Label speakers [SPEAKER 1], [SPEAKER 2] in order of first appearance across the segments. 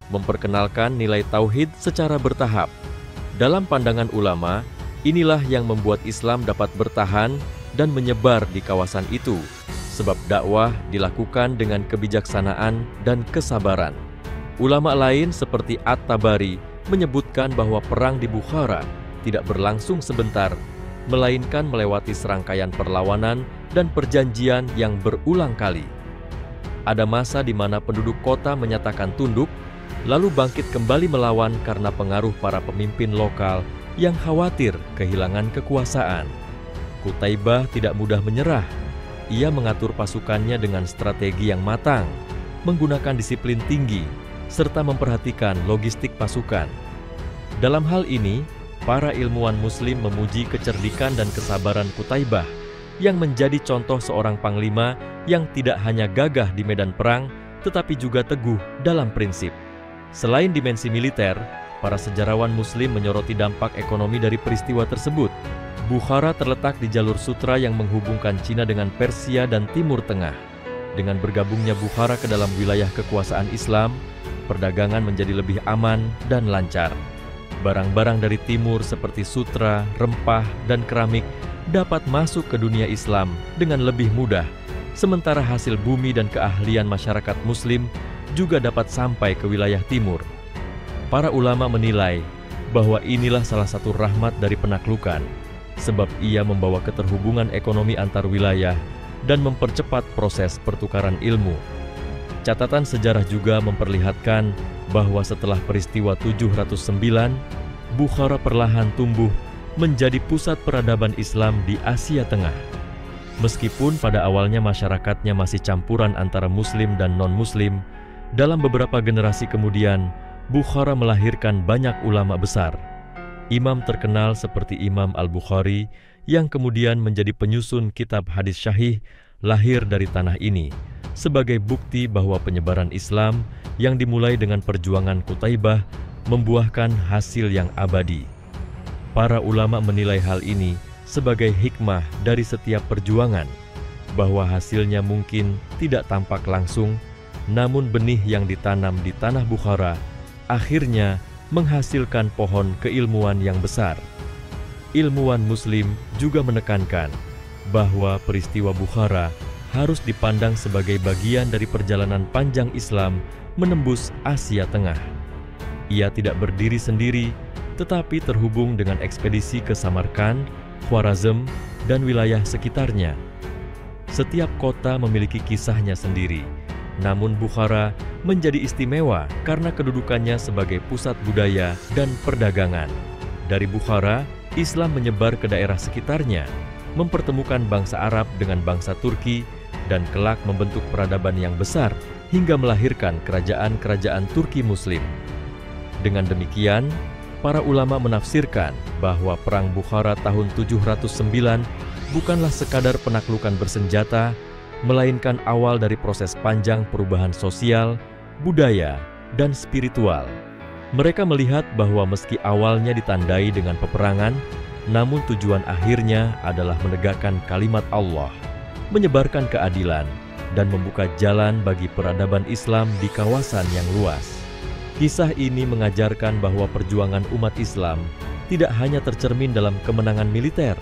[SPEAKER 1] memperkenalkan nilai tauhid secara bertahap. Dalam pandangan ulama, inilah yang membuat Islam dapat bertahan dan menyebar di kawasan itu, sebab dakwah dilakukan dengan kebijaksanaan dan kesabaran. Ulama lain seperti At-Tabari menyebutkan bahwa perang di Bukhara tidak berlangsung sebentar, melainkan melewati serangkaian perlawanan dan perjanjian yang berulang kali. Ada masa di mana penduduk kota menyatakan tunduk, lalu bangkit kembali melawan karena pengaruh para pemimpin lokal yang khawatir kehilangan kekuasaan. Qutaibah tidak mudah menyerah. Ia mengatur pasukannya dengan strategi yang matang, menggunakan disiplin tinggi, serta memperhatikan logistik pasukan. Dalam hal ini, para ilmuwan Muslim memuji kecerdikan dan kesabaran Qutaibah yang menjadi contoh seorang panglima yang tidak hanya gagah di medan perang, tetapi juga teguh dalam prinsip. Selain dimensi militer, para sejarawan Muslim menyoroti dampak ekonomi dari peristiwa tersebut. Bukhara terletak di jalur sutra yang menghubungkan Cina dengan Persia dan Timur Tengah. Dengan bergabungnya Bukhara ke dalam wilayah kekuasaan Islam, perdagangan menjadi lebih aman dan lancar. Barang-barang dari timur seperti sutra, rempah, dan keramik dapat masuk ke dunia Islam dengan lebih mudah, sementara hasil bumi dan keahlian masyarakat Muslim juga dapat sampai ke wilayah timur. Para ulama menilai bahwa inilah salah satu rahmat dari penaklukan, sebab ia membawa keterhubungan ekonomi antar wilayah dan mempercepat proses pertukaran ilmu. Catatan sejarah juga memperlihatkan bahwa setelah peristiwa 709, Bukhara perlahan tumbuh menjadi pusat peradaban Islam di Asia Tengah. Meskipun pada awalnya masyarakatnya masih campuran antara Muslim dan non-Muslim, dalam beberapa generasi kemudian, Bukhara melahirkan banyak ulama besar. Imam terkenal seperti Imam Al-Bukhari yang kemudian menjadi penyusun kitab hadis syahih lahir dari tanah ini, sebagai bukti bahwa penyebaran Islam yang dimulai dengan perjuangan Qutaibah membuahkan hasil yang abadi. Para ulama menilai hal ini sebagai hikmah dari setiap perjuangan, bahwa hasilnya mungkin tidak tampak langsung, namun benih yang ditanam di tanah Bukhara akhirnya menghasilkan pohon keilmuan yang besar. Ilmuwan Muslim juga menekankan bahwa peristiwa Bukhara harus dipandang sebagai bagian dari perjalanan panjang Islam menembus Asia Tengah. Ia tidak berdiri sendiri, tetapi terhubung dengan ekspedisi ke Samarkand, Khwarazm, dan wilayah sekitarnya. Setiap kota memiliki kisahnya sendiri, namun Bukhara menjadi istimewa karena kedudukannya sebagai pusat budaya dan perdagangan. Dari Bukhara, Islam menyebar ke daerah sekitarnya, mempertemukan bangsa Arab dengan bangsa Turki, dan kelak membentuk peradaban yang besar hingga melahirkan kerajaan-kerajaan Turki Muslim. Dengan demikian, para ulama menafsirkan bahwa Perang Bukhara tahun 709 bukanlah sekadar penaklukan bersenjata, melainkan awal dari proses panjang perubahan sosial, budaya, dan spiritual. Mereka melihat bahwa meski awalnya ditandai dengan peperangan, namun tujuan akhirnya adalah menegakkan kalimat Allah, menyebarkan keadilan, dan membuka jalan bagi peradaban Islam di kawasan yang luas. Kisah ini mengajarkan bahwa perjuangan umat Islam tidak hanya tercermin dalam kemenangan militer,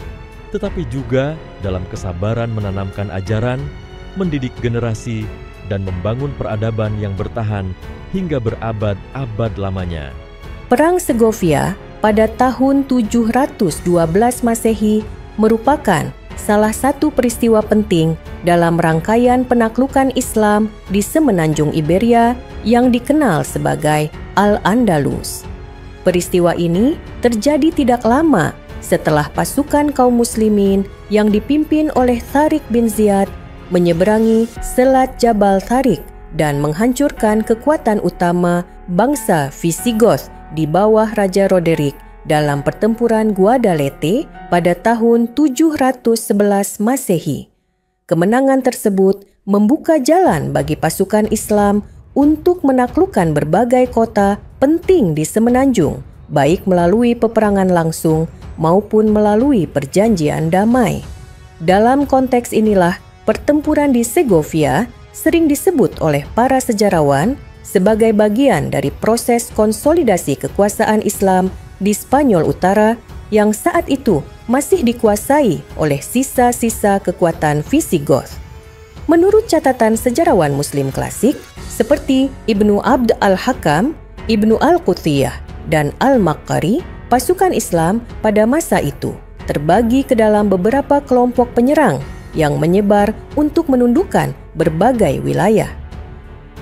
[SPEAKER 1] tetapi juga dalam kesabaran menanamkan ajaran, mendidik generasi, dan membangun peradaban yang bertahan hingga berabad-abad lamanya.
[SPEAKER 2] Perang Segovia pada tahun 712 Masehi merupakan salah satu peristiwa penting dalam rangkaian penaklukan Islam di semenanjung Iberia yang dikenal sebagai Al-Andalus. Peristiwa ini terjadi tidak lama setelah pasukan kaum muslimin yang dipimpin oleh Tharik bin Ziyad menyeberangi Selat Jabal Tharik dan menghancurkan kekuatan utama bangsa Visigoth di bawah Raja Roderick dalam pertempuran Guadalete pada tahun 711 Masehi. Kemenangan tersebut membuka jalan bagi pasukan Islam untuk menaklukkan berbagai kota penting di semenanjung, baik melalui peperangan langsung maupun melalui perjanjian damai. Dalam konteks inilah, pertempuran di Segovia sering disebut oleh para sejarawan sebagai bagian dari proses konsolidasi kekuasaan Islam di Spanyol Utara yang saat itu masih dikuasai oleh sisa-sisa kekuatan Visigoth. Menurut catatan sejarawan Muslim klasik seperti Ibnu Abd al-Hakam, Ibnu al-Quthiyah, dan al-Maqqari, pasukan Islam pada masa itu terbagi ke dalam beberapa kelompok penyerang yang menyebar untuk menundukkan berbagai wilayah.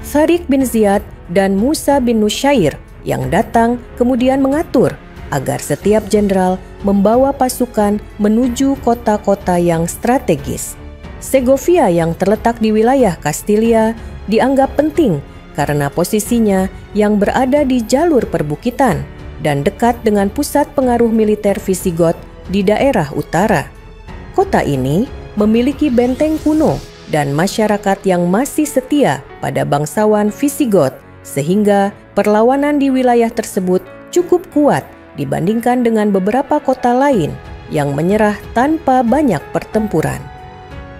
[SPEAKER 2] Tharik bin Ziyad dan Musa bin Nusyair yang datang kemudian mengatur agar setiap jenderal membawa pasukan menuju kota-kota yang strategis. Segovia yang terletak di wilayah Kastilia dianggap penting karena posisinya yang berada di jalur perbukitan dan dekat dengan pusat pengaruh militer Visigoth di daerah utara. Kota ini memiliki benteng kuno dan masyarakat yang masih setia pada bangsawan Visigoth, sehingga perlawanan di wilayah tersebut cukup kuat dibandingkan dengan beberapa kota lain yang menyerah tanpa banyak pertempuran.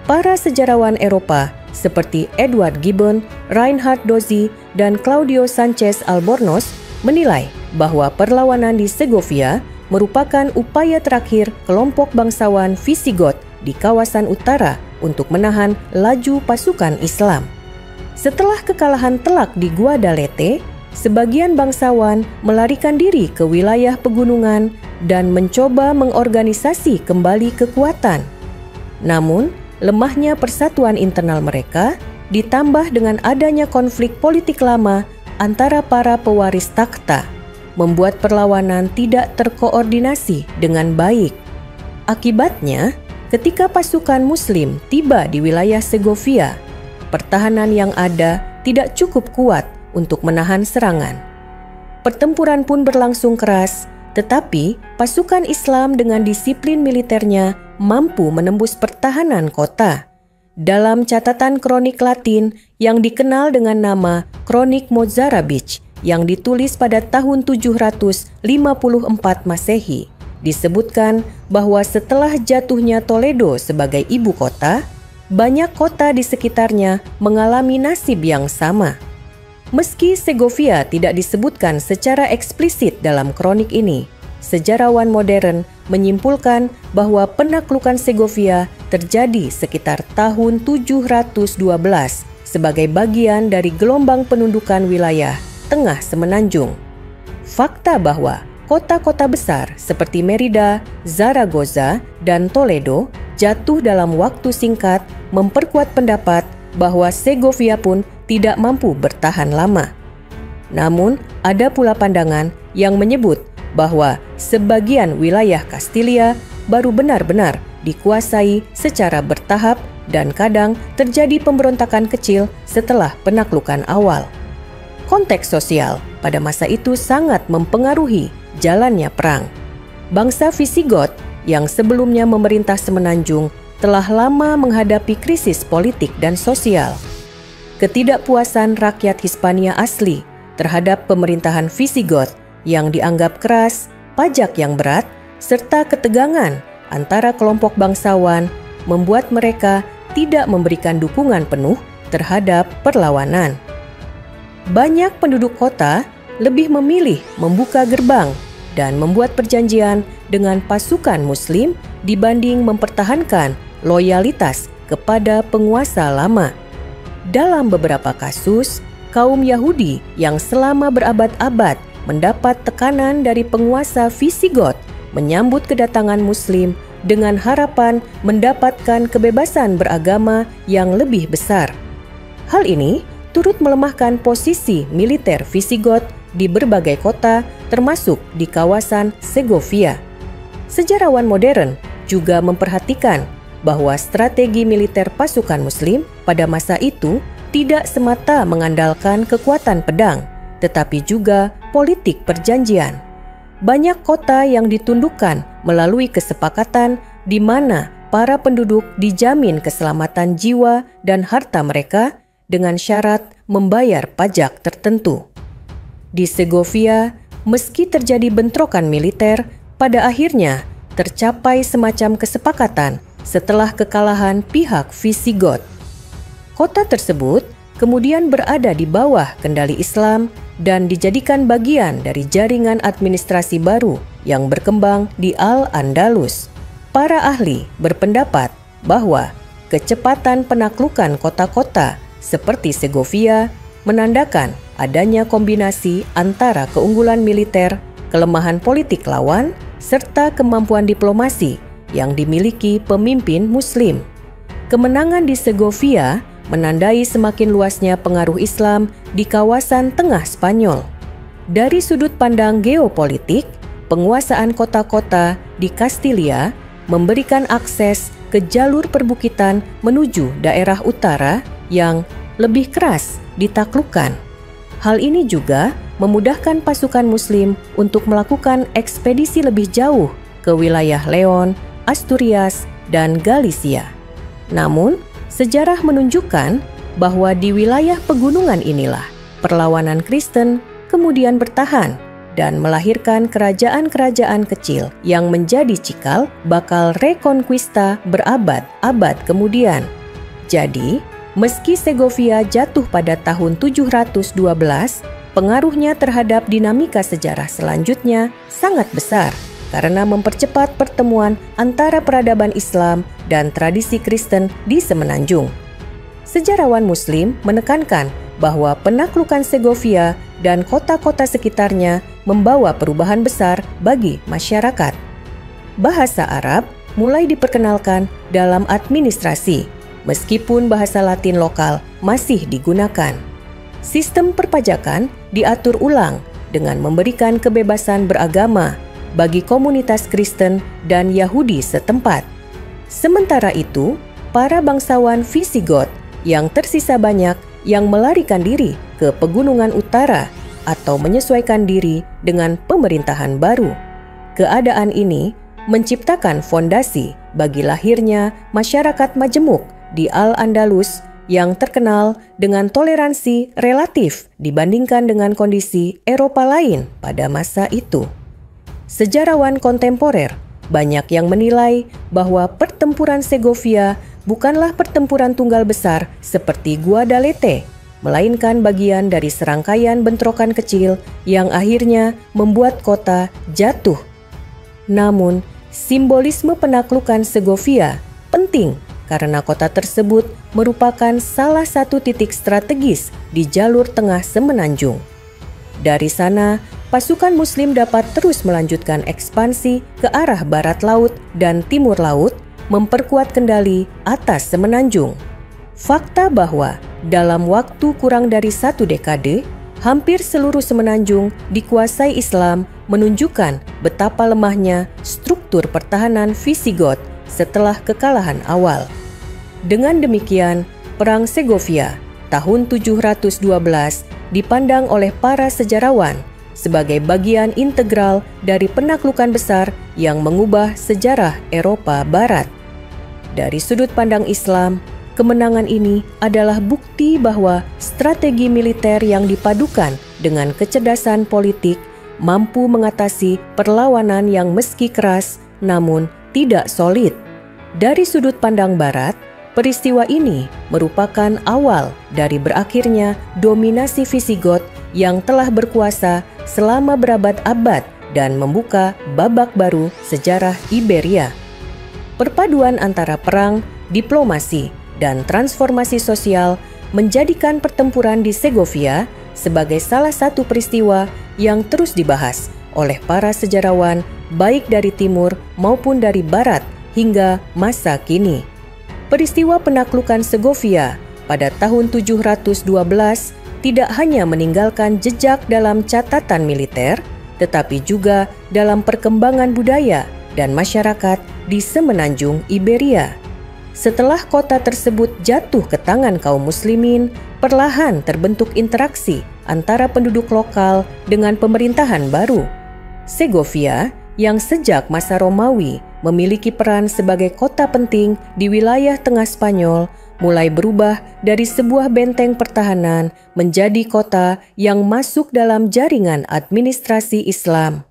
[SPEAKER 2] Para sejarawan Eropa seperti Edward Gibbon, Reinhard Dozy, dan Claudio Sanchez Albornoz menilai bahwa perlawanan di Segovia merupakan upaya terakhir kelompok bangsawan Visigoth di kawasan utara untuk menahan laju pasukan Islam. Setelah kekalahan telak di Guadalete, sebagian bangsawan melarikan diri ke wilayah pegunungan dan mencoba mengorganisasi kembali kekuatan. Namun, lemahnya persatuan internal mereka ditambah dengan adanya konflik politik lama antara para pewaris takhta, membuat perlawanan tidak terkoordinasi dengan baik. Akibatnya, ketika pasukan Muslim tiba di wilayah Segovia, pertahanan yang ada tidak cukup kuat untuk menahan serangan. Pertempuran pun berlangsung keras, tetapi pasukan Islam dengan disiplin militernya mampu menembus pertahanan kota. Dalam catatan kronik Latin yang dikenal dengan nama Kronik Mozarabic yang ditulis pada tahun 754 Masehi, disebutkan bahwa setelah jatuhnya Toledo sebagai ibu kota, banyak kota di sekitarnya mengalami nasib yang sama. Meski Segovia tidak disebutkan secara eksplisit dalam kronik ini, sejarawan modern menyimpulkan bahwa penaklukan Segovia terjadi sekitar tahun 712 sebagai bagian dari gelombang penundukan wilayah tengah semenanjung. Fakta bahwa kota-kota besar seperti Merida, Zaragoza, dan Toledo jatuh dalam waktu singkat memperkuat pendapat bahwa Segovia pun tidak mampu bertahan lama. Namun, ada pula pandangan yang menyebut bahwa sebagian wilayah Kastilia baru benar-benar dikuasai secara bertahap dan kadang terjadi pemberontakan kecil setelah penaklukan awal. Konteks sosial pada masa itu sangat mempengaruhi jalannya perang. Bangsa Visigoth yang sebelumnya memerintah semenanjung telah lama menghadapi krisis politik dan sosial. Ketidakpuasan rakyat Hispania asli terhadap pemerintahan Visigoth yang dianggap keras, pajak yang berat, serta ketegangan antara kelompok bangsawan membuat mereka tidak memberikan dukungan penuh terhadap perlawanan. Banyak penduduk kota lebih memilih membuka gerbang dan membuat perjanjian dengan pasukan Muslim dibanding mempertahankan loyalitas kepada penguasa lama. Dalam beberapa kasus, kaum Yahudi yang selama berabad-abad mendapat tekanan dari penguasa Visigoth menyambut kedatangan Muslim dengan harapan mendapatkan kebebasan beragama yang lebih besar. Hal ini turut melemahkan posisi militer Visigoth di berbagai kota, termasuk di kawasan Segovia. Sejarawan modern juga memperhatikan bahwa strategi militer pasukan Muslim pada masa itu tidak semata mengandalkan kekuatan pedang, tetapi juga politik perjanjian. Banyak kota yang ditundukkan melalui kesepakatan di mana para penduduk dijamin keselamatan jiwa dan harta mereka dengan syarat membayar pajak tertentu. Di Segovia, meski terjadi bentrokan militer, pada akhirnya tercapai semacam kesepakatan setelah kekalahan pihak Visigoth. Kota tersebut kemudian berada di bawah kendali Islam dan dijadikan bagian dari jaringan administrasi baru yang berkembang di Al-Andalus. Para ahli berpendapat bahwa kecepatan penaklukan kota-kota seperti Segovia menandakan adanya kombinasi antara keunggulan militer, kelemahan politik lawan, serta kemampuan diplomasi yang dimiliki pemimpin Muslim. Kemenangan di Segovia menandai semakin luasnya pengaruh Islam di kawasan tengah Spanyol. Dari sudut pandang geopolitik, penguasaan kota-kota di Kastilia memberikan akses ke jalur perbukitan menuju daerah utara yang lebih keras ditaklukkan. Hal ini juga memudahkan pasukan Muslim untuk melakukan ekspedisi lebih jauh ke wilayah Leon, Asturias, dan Galicia. Namun, sejarah menunjukkan bahwa di wilayah pegunungan inilah perlawanan Kristen kemudian bertahan dan melahirkan kerajaan-kerajaan kecil yang menjadi cikal bakal reconquista berabad-abad kemudian. Jadi, meski Segovia jatuh pada tahun 712, pengaruhnya terhadap dinamika sejarah selanjutnya sangat besar karena mempercepat pertemuan antara peradaban Islam dan tradisi Kristen di Semenanjung. Sejarawan Muslim menekankan bahwa penaklukan Segovia dan kota-kota sekitarnya membawa perubahan besar bagi masyarakat. Bahasa Arab mulai diperkenalkan dalam administrasi, meskipun bahasa Latin lokal masih digunakan. Sistem perpajakan diatur ulang dengan memberikan kebebasan beragama bagi komunitas Kristen dan Yahudi setempat. Sementara itu, para bangsawan Visigoth yang tersisa banyak yang melarikan diri ke pegunungan utara atau menyesuaikan diri dengan pemerintahan baru. Keadaan ini menciptakan fondasi bagi lahirnya masyarakat majemuk di Al-Andalus yang terkenal dengan toleransi relatif dibandingkan dengan kondisi Eropa lain pada masa itu. Sejarawan kontemporer banyak yang menilai bahwa pertempuran Segovia bukanlah pertempuran tunggal besar seperti Guadalete, melainkan bagian dari serangkaian bentrokan kecil yang akhirnya membuat kota jatuh. Namun, simbolisme penaklukan Segovia penting karena kota tersebut merupakan salah satu titik strategis di jalur tengah Semenanjung. Dari sana, pasukan Muslim dapat terus melanjutkan ekspansi ke arah barat laut dan timur laut, memperkuat kendali atas Semenanjung. Fakta bahwa dalam waktu kurang dari 1 dekade, hampir seluruh Semenanjung dikuasai Islam menunjukkan betapa lemahnya struktur pertahanan Visigoth setelah kekalahan awal. Dengan demikian, Perang Segovia tahun 712 dipandang oleh para sejarawan sebagai bagian integral dari penaklukan besar yang mengubah sejarah Eropa Barat. Dari sudut pandang Islam, kemenangan ini adalah bukti bahwa strategi militer yang dipadukan dengan kecerdasan politik mampu mengatasi perlawanan yang meski keras namun tidak solid. Dari sudut pandang Barat, peristiwa ini merupakan awal dari berakhirnya dominasi Visigoth yang telah berkuasa selama berabad-abad dan membuka babak baru sejarah Iberia. Perpaduan antara perang, diplomasi, dan transformasi sosial menjadikan pertempuran di Segovia sebagai salah satu peristiwa yang terus dibahas oleh para sejarawan baik dari timur maupun dari barat hingga masa kini. Peristiwa penaklukan Segovia pada tahun 712 tidak hanya meninggalkan jejak dalam catatan militer, tetapi juga dalam perkembangan budaya dan masyarakat di Semenanjung Iberia. Setelah kota tersebut jatuh ke tangan kaum muslimin, perlahan terbentuk interaksi antara penduduk lokal dengan pemerintahan baru. Segovia yang sejak masa Romawi memiliki peran sebagai kota penting di wilayah tengah Spanyol, mulai berubah dari sebuah benteng pertahanan menjadi kota yang masuk dalam jaringan administrasi Islam.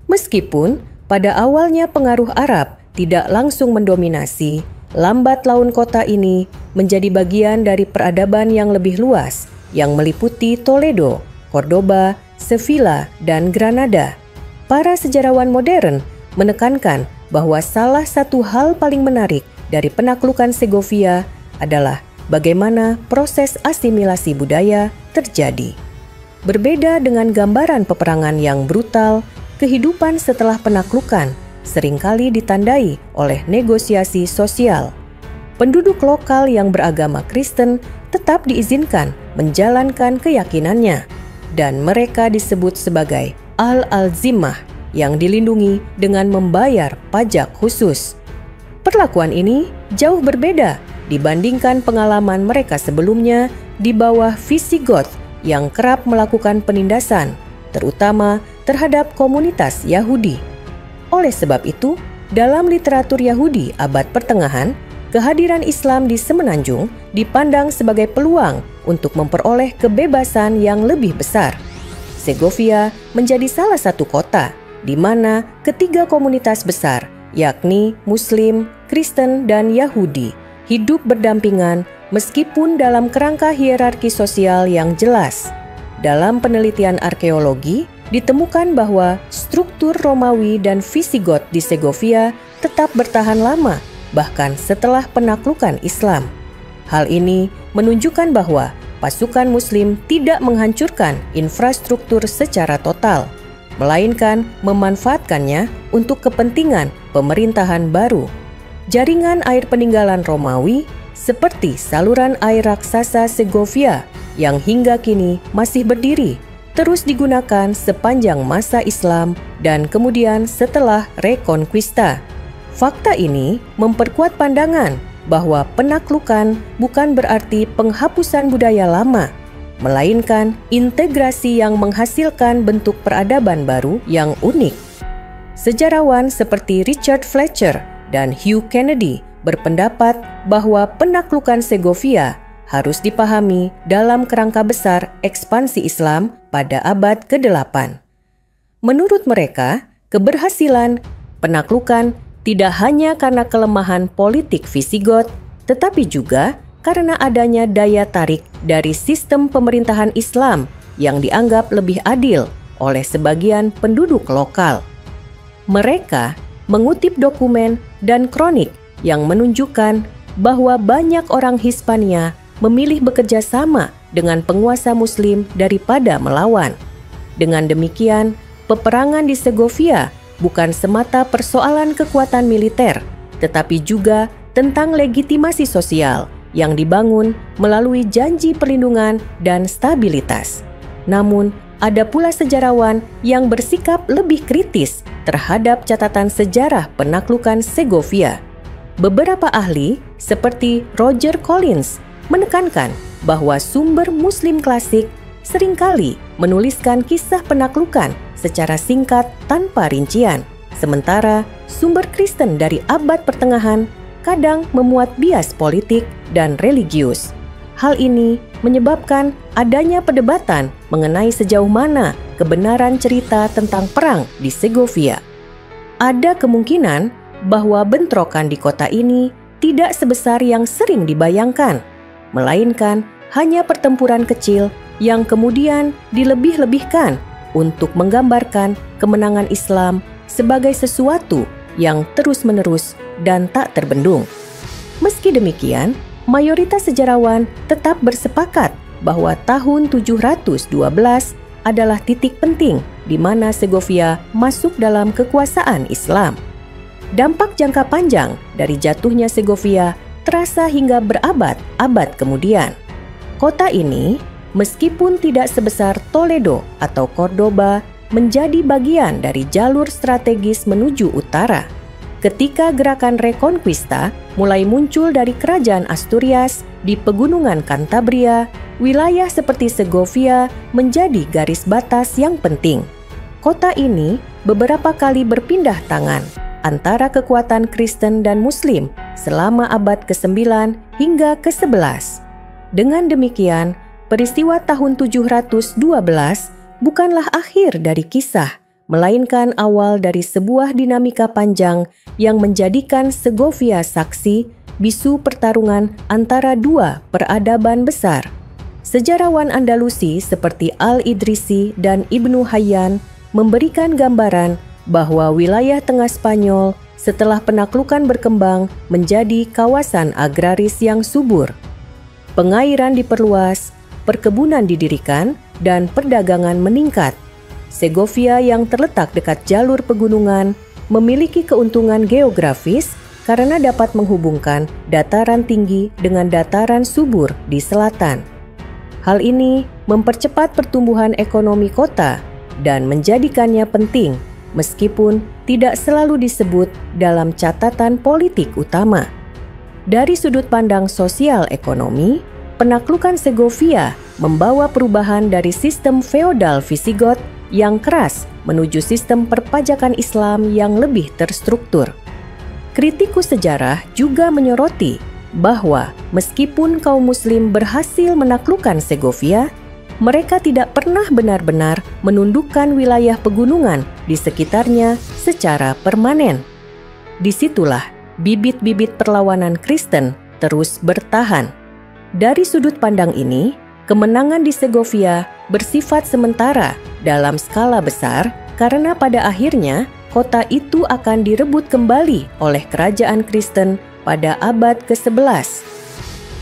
[SPEAKER 2] Meskipun pada awalnya pengaruh Arab tidak langsung mendominasi, lambat laun kota ini menjadi bagian dari peradaban yang lebih luas yang meliputi Toledo, Cordoba, Sevilla, dan Granada. Para sejarawan modern menekankan bahwa salah satu hal paling menarik dari penaklukan Segovia adalah bagaimana proses asimilasi budaya terjadi. Berbeda dengan gambaran peperangan yang brutal, kehidupan setelah penaklukan seringkali ditandai oleh negosiasi sosial. Penduduk lokal yang beragama Kristen tetap diizinkan menjalankan keyakinannya, dan mereka disebut sebagai al-zimmah yang dilindungi dengan membayar pajak khusus. Perlakuan ini jauh berbeda dibandingkan pengalaman mereka sebelumnya di bawah Visigoth yang kerap melakukan penindasan, terutama terhadap komunitas Yahudi. Oleh sebab itu, dalam literatur Yahudi abad pertengahan, kehadiran Islam di Semenanjung dipandang sebagai peluang untuk memperoleh kebebasan yang lebih besar. Segovia menjadi salah satu kota di mana ketiga komunitas besar, yakni Muslim, Kristen, dan Yahudi, hidup berdampingan meskipun dalam kerangka hierarki sosial yang jelas. Dalam penelitian arkeologi, ditemukan bahwa struktur Romawi dan Visigoth di Segovia tetap bertahan lama, bahkan setelah penaklukan Islam. Hal ini menunjukkan bahwa pasukan Muslim tidak menghancurkan infrastruktur secara total, melainkan memanfaatkannya untuk kepentingan pemerintahan baru. Jaringan air peninggalan Romawi seperti saluran air raksasa Segovia yang hingga kini masih berdiri, terus digunakan sepanjang masa Islam dan kemudian setelah Reconquista. Fakta ini memperkuat pandangan bahwa penaklukan bukan berarti penghapusan budaya lama, melainkan integrasi yang menghasilkan bentuk peradaban baru yang unik. Sejarawan seperti Richard Fletcher dan Hugh Kennedy berpendapat bahwa penaklukan Segovia harus dipahami dalam kerangka besar ekspansi Islam pada abad ke-8. Menurut mereka, keberhasilan penaklukan tidak hanya karena kelemahan politik Visigoth, tetapi juga karena adanya daya tarik dari sistem pemerintahan Islam yang dianggap lebih adil oleh sebagian penduduk lokal. Mereka mengutip dokumen dan kronik yang menunjukkan bahwa banyak orang Hispania memilih bekerja sama dengan penguasa Muslim daripada melawan. Dengan demikian, peperangan di Segovia bukan semata persoalan kekuatan militer, tetapi juga tentang legitimasi sosial yang dibangun melalui janji perlindungan dan stabilitas. Namun, ada pula sejarawan yang bersikap lebih kritis terhadap catatan sejarah penaklukan Segovia. Beberapa ahli seperti Roger Collins menekankan bahwa sumber Muslim klasik seringkali menuliskan kisah penaklukan secara singkat tanpa rincian, sementara sumber Kristen dari abad pertengahan kadang memuat bias politik dan religius. Hal ini menyebabkan adanya perdebatan mengenai sejauh mana kebenaran cerita tentang perang di Segovia. Ada kemungkinan bahwa bentrokan di kota ini tidak sebesar yang sering dibayangkan, melainkan hanya pertempuran kecil yang kemudian dilebih-lebihkan untuk menggambarkan kemenangan Islam sebagai sesuatu yang terus-menerus dan tak terbendung. Meski demikian, mayoritas sejarawan tetap bersepakat bahwa tahun 712 adalah titik penting di mana Segovia masuk dalam kekuasaan Islam. Dampak jangka panjang dari jatuhnya Segovia terasa hingga berabad-abad kemudian. Kota ini, meskipun tidak sebesar Toledo atau Cordoba, menjadi bagian dari jalur strategis menuju utara. Ketika gerakan Reconquista mulai muncul dari kerajaan Asturias di pegunungan Cantabria, wilayah seperti Segovia menjadi garis batas yang penting. Kota ini beberapa kali berpindah tangan antara kekuatan Kristen dan Muslim selama abad ke-9 hingga ke-11. Dengan demikian, peristiwa tahun 712 bukanlah akhir dari kisah, melainkan awal dari sebuah dinamika panjang yang menjadikan Segovia saksi bisu pertarungan antara dua peradaban besar. Sejarawan Andalusi seperti Al-Idrisi dan Ibnu Hayyan memberikan gambaran bahwa wilayah tengah Spanyol setelah penaklukan berkembang menjadi kawasan agraris yang subur. Pengairan diperluas, perkebunan didirikan, dan perdagangan meningkat. Segovia yang terletak dekat jalur pegunungan memiliki keuntungan geografis karena dapat menghubungkan dataran tinggi dengan dataran subur di selatan. Hal ini mempercepat pertumbuhan ekonomi kota dan menjadikannya penting meskipun tidak selalu disebut dalam catatan politik utama. Dari sudut pandang sosial ekonomi, penaklukan Segovia membawa perubahan dari sistem feodal Visigot yang keras menuju sistem perpajakan Islam yang lebih terstruktur. Kritikus sejarah juga menyoroti bahwa meskipun kaum muslim berhasil menaklukkan Segovia, mereka tidak pernah benar-benar menundukkan wilayah pegunungan di sekitarnya secara permanen. Disitulah bibit-bibit perlawanan Kristen terus bertahan. Dari sudut pandang ini, kemenangan di Segovia bersifat sementara dalam skala besar karena pada akhirnya kota itu akan direbut kembali oleh kerajaan Kristen pada abad ke-11.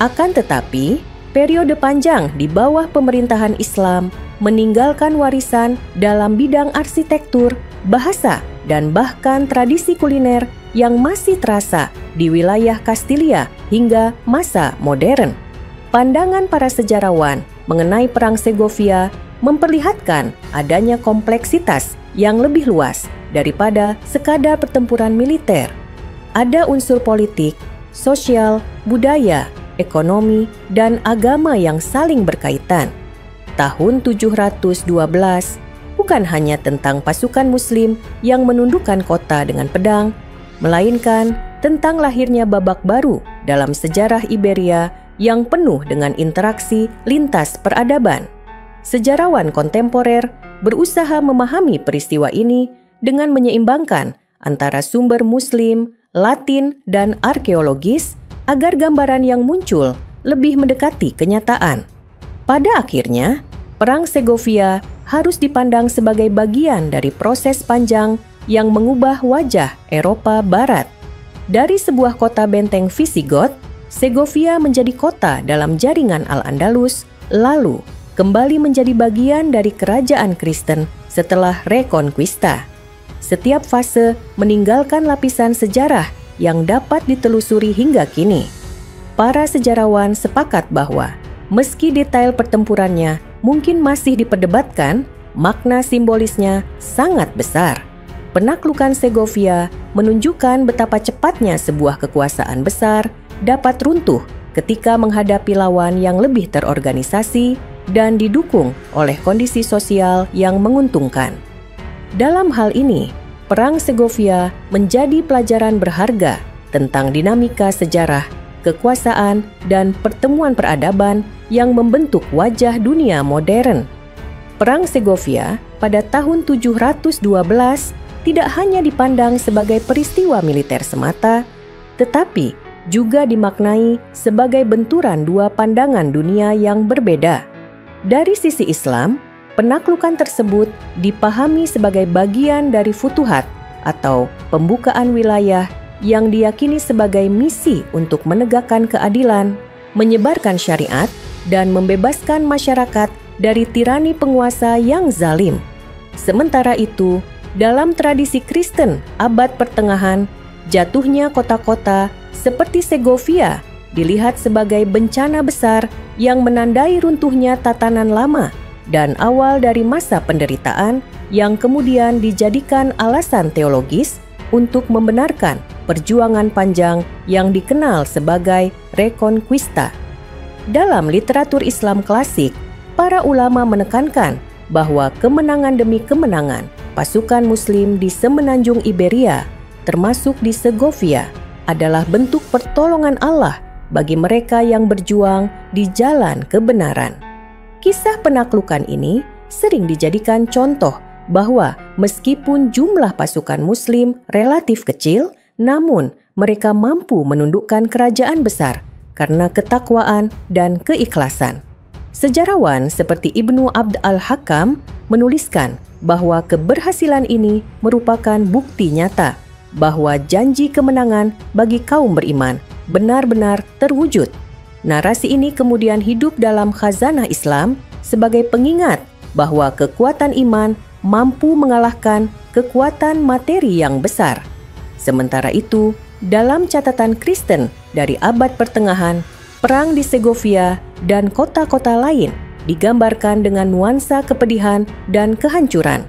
[SPEAKER 2] Akan tetapi, periode panjang di bawah pemerintahan Islam meninggalkan warisan dalam bidang arsitektur, bahasa, dan bahkan tradisi kuliner yang masih terasa di wilayah Kastilia hingga masa modern. Pandangan para sejarawan mengenai Perang Segovia memperlihatkan adanya kompleksitas yang lebih luas daripada sekadar pertempuran militer. Ada unsur politik, sosial, budaya, ekonomi, dan agama yang saling berkaitan. Tahun 712 bukan hanya tentang pasukan Muslim yang menundukkan kota dengan pedang, melainkan tentang lahirnya babak baru dalam sejarah Iberia yang penuh dengan interaksi lintas peradaban. Sejarawan kontemporer berusaha memahami peristiwa ini dengan menyeimbangkan antara sumber Muslim, Latin, dan arkeologis agar gambaran yang muncul lebih mendekati kenyataan. Pada akhirnya, Perang Segovia harus dipandang sebagai bagian dari proses panjang yang mengubah wajah Eropa Barat. Dari sebuah kota benteng Visigot, Segovia menjadi kota dalam jaringan Al-Andalus, lalu kembali menjadi bagian dari kerajaan Kristen setelah Reconquista. Setiap fase meninggalkan lapisan sejarah yang dapat ditelusuri hingga kini. Para sejarawan sepakat bahwa meski detail pertempurannya mungkin masih diperdebatkan, makna simbolisnya sangat besar. Penaklukan Segovia menunjukkan betapa cepatnya sebuah kekuasaan besar dapat runtuh ketika menghadapi lawan yang lebih terorganisasi dan didukung oleh kondisi sosial yang menguntungkan. Dalam hal ini, Perang Segovia menjadi pelajaran berharga tentang dinamika sejarah, kekuasaan, dan pertemuan peradaban yang membentuk wajah dunia modern. Perang Segovia pada tahun 712 tidak hanya dipandang sebagai peristiwa militer semata, tetapi juga dimaknai sebagai benturan dua pandangan dunia yang berbeda. Dari sisi Islam, penaklukan tersebut dipahami sebagai bagian dari futuhat atau pembukaan wilayah yang diyakini sebagai misi untuk menegakkan keadilan, menyebarkan syariat, dan membebaskan masyarakat dari tirani penguasa yang zalim. Sementara itu, dalam tradisi Kristen abad pertengahan, jatuhnya kota-kota seperti Segovia dilihat sebagai bencana besar yang menandai runtuhnya tatanan lama dan awal dari masa penderitaan yang kemudian dijadikan alasan teologis untuk membenarkan perjuangan panjang yang dikenal sebagai Reconquista. Dalam literatur Islam klasik, para ulama menekankan bahwa kemenangan demi kemenangan pasukan Muslim di semenanjung Iberia, termasuk di Segovia, adalah bentuk pertolongan Allah bagi mereka yang berjuang di jalan kebenaran. Kisah penaklukan ini sering dijadikan contoh bahwa meskipun jumlah pasukan Muslim relatif kecil, namun mereka mampu menundukkan kerajaan besar karena ketakwaan dan keikhlasan. Sejarawan seperti Ibnu Abd al-Hakam menuliskan bahwa keberhasilan ini merupakan bukti nyata bahwa janji kemenangan bagi kaum beriman benar-benar terwujud. Narasi ini kemudian hidup dalam khazanah Islam sebagai pengingat bahwa kekuatan iman mampu mengalahkan kekuatan materi yang besar. Sementara itu, dalam catatan Kristen dari abad pertengahan, perang di Segovia dan kota-kota lain digambarkan dengan nuansa kepedihan dan kehancuran.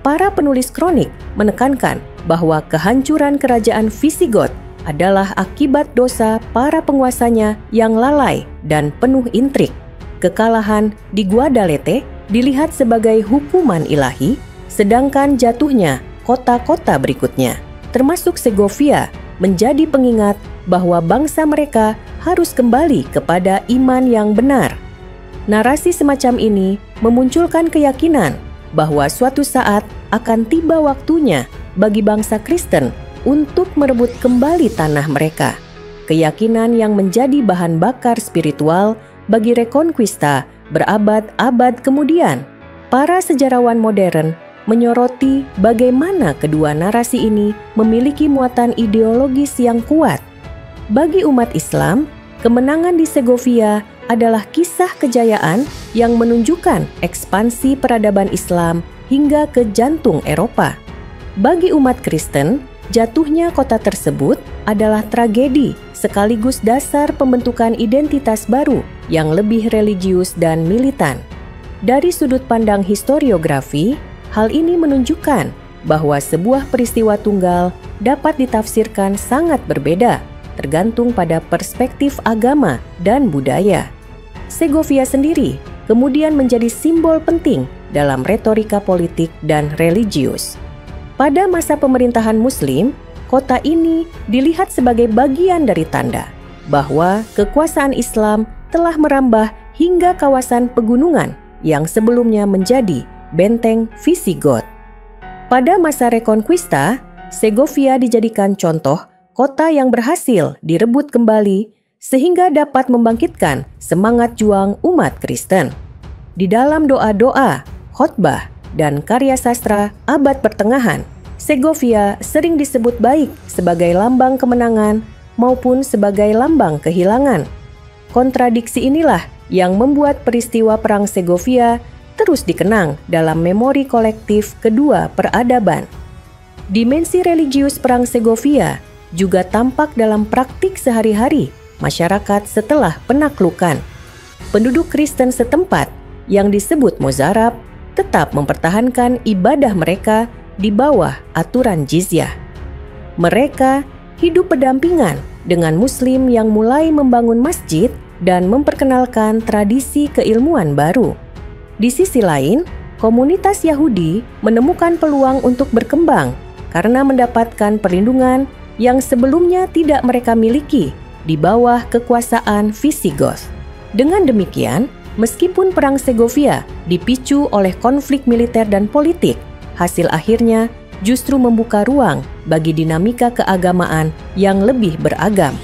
[SPEAKER 2] Para penulis kronik menekankan bahwa kehancuran kerajaan Visigoth adalah akibat dosa para penguasanya yang lalai dan penuh intrik. Kekalahan di Guadalete dilihat sebagai hukuman ilahi, sedangkan jatuhnya kota-kota berikutnya, termasuk Segovia, menjadi pengingat bahwa bangsa mereka harus kembali kepada iman yang benar. Narasi semacam ini memunculkan keyakinan bahwa suatu saat akan tiba waktunya bagi bangsa Kristen untuk merebut kembali tanah mereka. Keyakinan yang menjadi bahan bakar spiritual bagi Reconquista berabad-abad kemudian. Para sejarawan modern menyoroti bagaimana kedua narasi ini memiliki muatan ideologis yang kuat. Bagi umat Islam, kemenangan di Segovia adalah kisah kejayaan yang menunjukkan ekspansi peradaban Islam hingga ke jantung Eropa. Bagi umat Kristen, jatuhnya kota tersebut adalah tragedi sekaligus dasar pembentukan identitas baru yang lebih religius dan militan. Dari sudut pandang historiografi, hal ini menunjukkan bahwa sebuah peristiwa tunggal dapat ditafsirkan sangat berbeda, tergantung pada perspektif agama dan budaya. Segovia sendiri kemudian menjadi simbol penting dalam retorika politik dan religius. Pada masa pemerintahan Muslim, kota ini dilihat sebagai bagian dari tanda bahwa kekuasaan Islam telah merambah hingga kawasan pegunungan yang sebelumnya menjadi benteng Visigoth. Pada masa Reconquista, Segovia dijadikan contoh kota yang berhasil direbut kembali sehingga dapat membangkitkan semangat juang umat Kristen. Di dalam doa-doa, khotbah, dan karya sastra abad pertengahan, Segovia sering disebut baik sebagai lambang kemenangan maupun sebagai lambang kehilangan. Kontradiksi inilah yang membuat peristiwa Perang Segovia terus dikenang dalam memori kolektif kedua peradaban. Dimensi religius Perang Segovia juga tampak dalam praktik sehari-hari masyarakat setelah penaklukan. Penduduk Kristen setempat yang disebut Mozarab tetap mempertahankan ibadah mereka di bawah aturan jizyah. Mereka hidup berdampingan dengan Muslim yang mulai membangun masjid dan memperkenalkan tradisi keilmuan baru. Di sisi lain, komunitas Yahudi menemukan peluang untuk berkembang karena mendapatkan perlindungan yang sebelumnya tidak mereka miliki di bawah kekuasaan Visigoth. Dengan demikian, meskipun Perang Segovia dipicu oleh konflik militer dan politik, hasil akhirnya justru membuka ruang bagi dinamika keagamaan yang lebih beragam.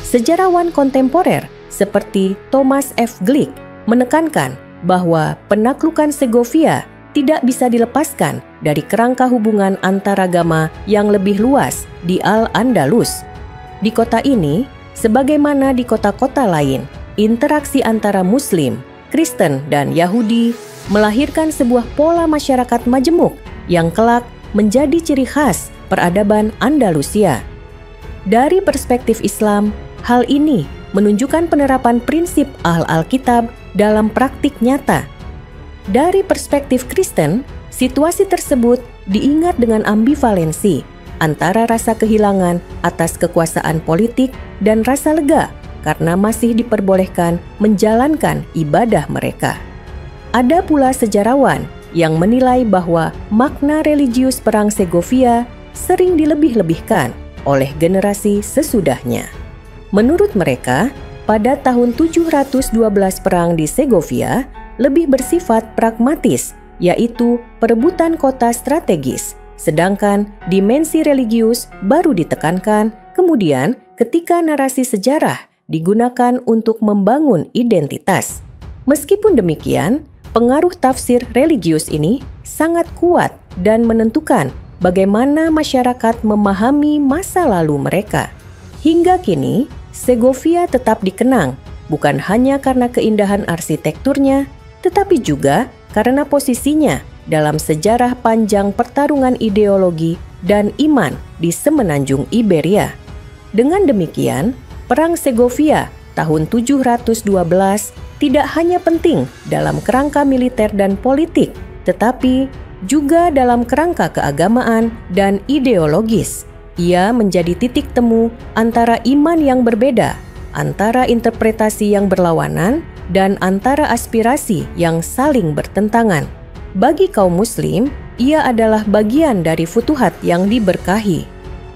[SPEAKER 2] Sejarawan kontemporer seperti Thomas F. Glick menekankan bahwa penaklukan Segovia tidak bisa dilepaskan dari kerangka hubungan antaragama yang lebih luas di Al-Andalus. Di kota ini, sebagaimana di kota-kota lain, interaksi antara Muslim, Kristen, dan Yahudi melahirkan sebuah pola masyarakat majemuk yang kelak menjadi ciri khas peradaban Andalusia. Dari perspektif Islam, hal ini menunjukkan penerapan prinsip Alkitab dalam praktik nyata. Dari perspektif Kristen, situasi tersebut diingat dengan ambivalensi antara rasa kehilangan atas kekuasaan politik dan rasa lega karena masih diperbolehkan menjalankan ibadah mereka. Ada pula sejarawan yang menilai bahwa makna religius Perang Segovia sering dilebih-lebihkan oleh generasi sesudahnya. Menurut mereka, pada tahun 712 perang di Segovia lebih bersifat pragmatis yaitu perebutan kota strategis, sedangkan dimensi religius baru ditekankan kemudian ketika narasi sejarah digunakan untuk membangun identitas. Meskipun demikian, pengaruh tafsir religius ini sangat kuat dan menentukan bagaimana masyarakat memahami masa lalu mereka. Hingga kini, Segovia tetap dikenang bukan hanya karena keindahan arsitekturnya, tetapi juga karena posisinya dalam sejarah panjang pertarungan ideologi dan iman di semenanjung Iberia. Dengan demikian, Perang Segovia tahun 712 tidak hanya penting dalam kerangka militer dan politik, tetapi juga dalam kerangka keagamaan dan ideologis. Ia menjadi titik temu antara iman yang berbeda, antara interpretasi yang berlawanan, dan antara aspirasi yang saling bertentangan. Bagi kaum Muslim, ia adalah bagian dari futuhat yang diberkahi.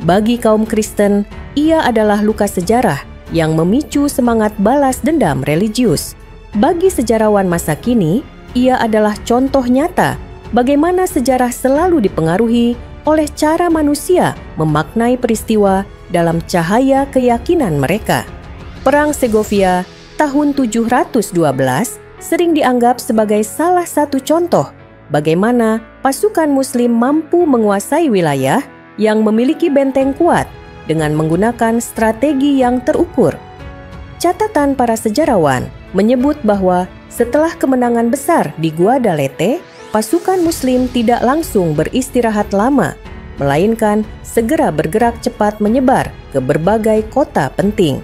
[SPEAKER 2] Bagi kaum Kristen, ia adalah luka sejarah yang memicu semangat balas dendam religius. Bagi sejarawan masa kini, ia adalah contoh nyata bagaimana sejarah selalu dipengaruhi oleh cara manusia memaknai peristiwa dalam cahaya keyakinan mereka. Perang Segovia tahun 712 sering dianggap sebagai salah satu contoh bagaimana pasukan Muslim mampu menguasai wilayah yang memiliki benteng kuat dengan menggunakan strategi yang terukur. Catatan para sejarawan menyebut bahwa setelah kemenangan besar di Guadalete, pasukan Muslim tidak langsung beristirahat lama, melainkan segera bergerak cepat menyebar ke berbagai kota penting.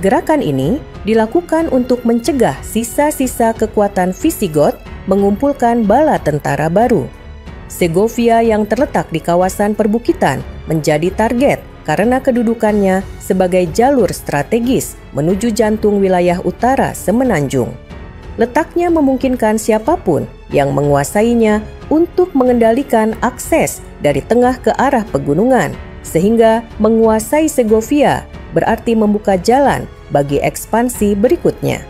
[SPEAKER 2] Gerakan ini dilakukan untuk mencegah sisa-sisa kekuatan Visigoth mengumpulkan bala tentara baru. Segovia yang terletak di kawasan perbukitan menjadi target karena kedudukannya sebagai jalur strategis menuju jantung wilayah utara semenanjung. Letaknya memungkinkan siapapun yang menguasainya untuk mengendalikan akses dari tengah ke arah pegunungan, sehingga menguasai Segovia berarti membuka jalan bagi ekspansi berikutnya.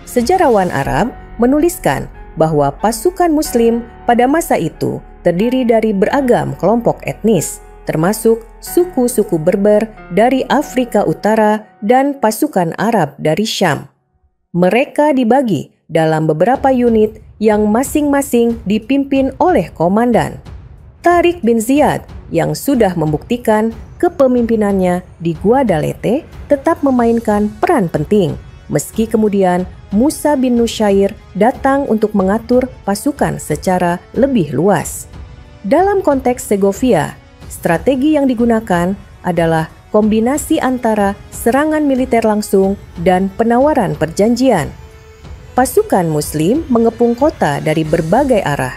[SPEAKER 2] Sejarawan Arab menuliskan bahwa pasukan Muslim pada masa itu terdiri dari beragam kelompok etnis, termasuk suku-suku Berber dari Afrika Utara dan pasukan Arab dari Syam. Mereka dibagi dalam beberapa unit yang masing-masing dipimpin oleh komandan. Tariq bin Ziyad yang sudah membuktikan kepemimpinannya di Guadalete tetap memainkan peran penting, meski kemudian Musa bin Nusyair datang untuk mengatur pasukan secara lebih luas. Dalam konteks Segovia, strategi yang digunakan adalah kombinasi antara serangan militer langsung dan penawaran perjanjian. Pasukan Muslim mengepung kota dari berbagai arah,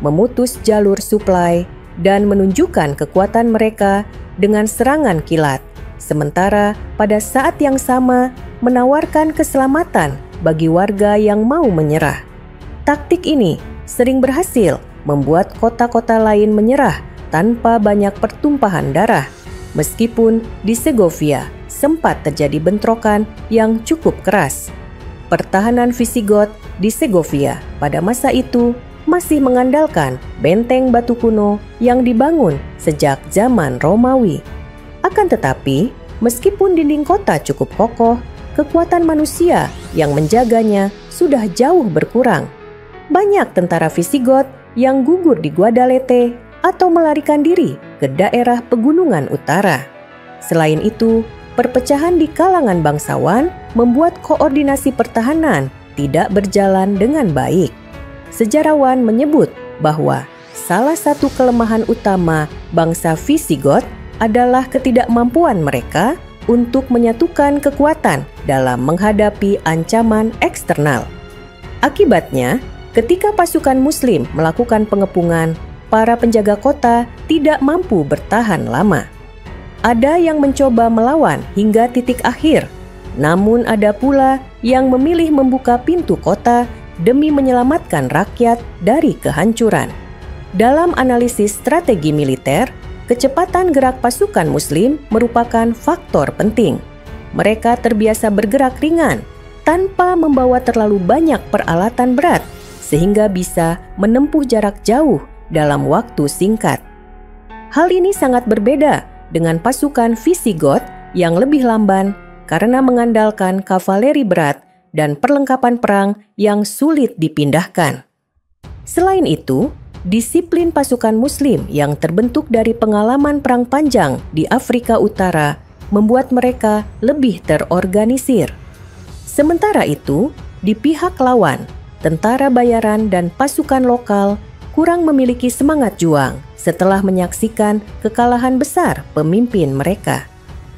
[SPEAKER 2] memutus jalur suplai, dan menunjukkan kekuatan mereka dengan serangan kilat, sementara pada saat yang sama menawarkan keselamatan bagi warga yang mau menyerah. Taktik ini sering berhasil membuat kota-kota lain menyerah tanpa banyak pertumpahan darah, meskipun di Segovia sempat terjadi bentrokan yang cukup keras. Pertahanan Visigoth di Segovia pada masa itu masih mengandalkan benteng batu kuno yang dibangun sejak zaman Romawi. Akan tetapi, meskipun dinding kota cukup kokoh, kekuatan manusia yang menjaganya sudah jauh berkurang. Banyak tentara Visigoth yang gugur di Guadalete atau melarikan diri ke daerah pegunungan utara. Selain itu, perpecahan di kalangan bangsawan membuat koordinasi pertahanan tidak berjalan dengan baik. Sejarawan menyebut bahwa salah satu kelemahan utama bangsa Visigoth adalah ketidakmampuan mereka untuk menyatukan kekuatan dalam menghadapi ancaman eksternal. Akibatnya, ketika pasukan Muslim melakukan pengepungan, para penjaga kota tidak mampu bertahan lama. Ada yang mencoba melawan hingga titik akhir, namun ada pula yang memilih membuka pintu kota demi menyelamatkan rakyat dari kehancuran. Dalam analisis strategi militer, kecepatan gerak pasukan Muslim merupakan faktor penting. Mereka terbiasa bergerak ringan tanpa membawa terlalu banyak peralatan berat, sehingga bisa menempuh jarak jauh dalam waktu singkat. Hal ini sangat berbeda dengan pasukan Visigoth yang lebih lamban karena mengandalkan kavaleri berat dan perlengkapan perang yang sulit dipindahkan. Selain itu, disiplin pasukan Muslim yang terbentuk dari pengalaman perang panjang di Afrika Utara membuat mereka lebih terorganisir. Sementara itu, di pihak lawan, tentara bayaran dan pasukan lokal kurang memiliki semangat juang setelah menyaksikan kekalahan besar pemimpin mereka.